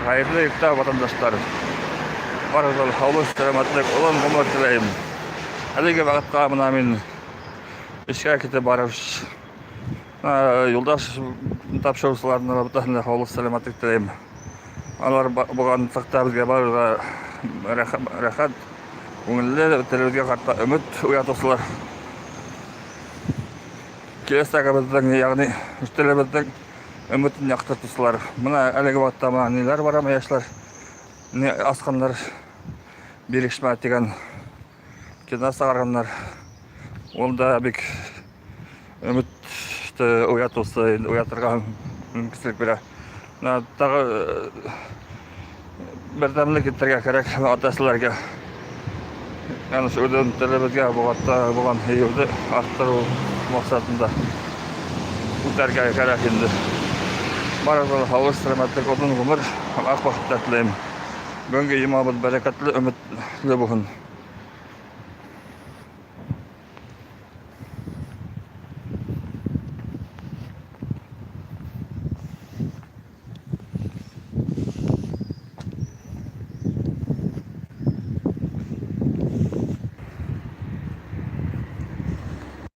Hayırlı iftar vatandaşlar. Barızal havlu selamatlık olan gomor dileyim. Әлеге вакытка мына мен ишке кетип барып, юлдаш тапшырушыларына бутан havlu selamatlık dileyim. Алар буган сакта бизге барырга рахат, көңүлле телевизге карта үмүт уятуулар. Келесагыбыздын, ягни үстелебиздин үмүтүн яктыртуулар. Мына әлеге вакытта нелер бар яшьләр, не аскандар, биришмә дигән кино сагарганнар. Ул да бик үмүтте уятырга мөмкинлек бирә. Тагы бердәмлек итәргә кирәк атасыларга. Яны шудан телебезгә булган хәйрде арттыру максатында үтәргә кирәк инде. Барыбыз халык сәламәтлек отын гомер, ак бахыт теләйм. Бүгенге имамыбыз бәрәкәтле, өметле булсын.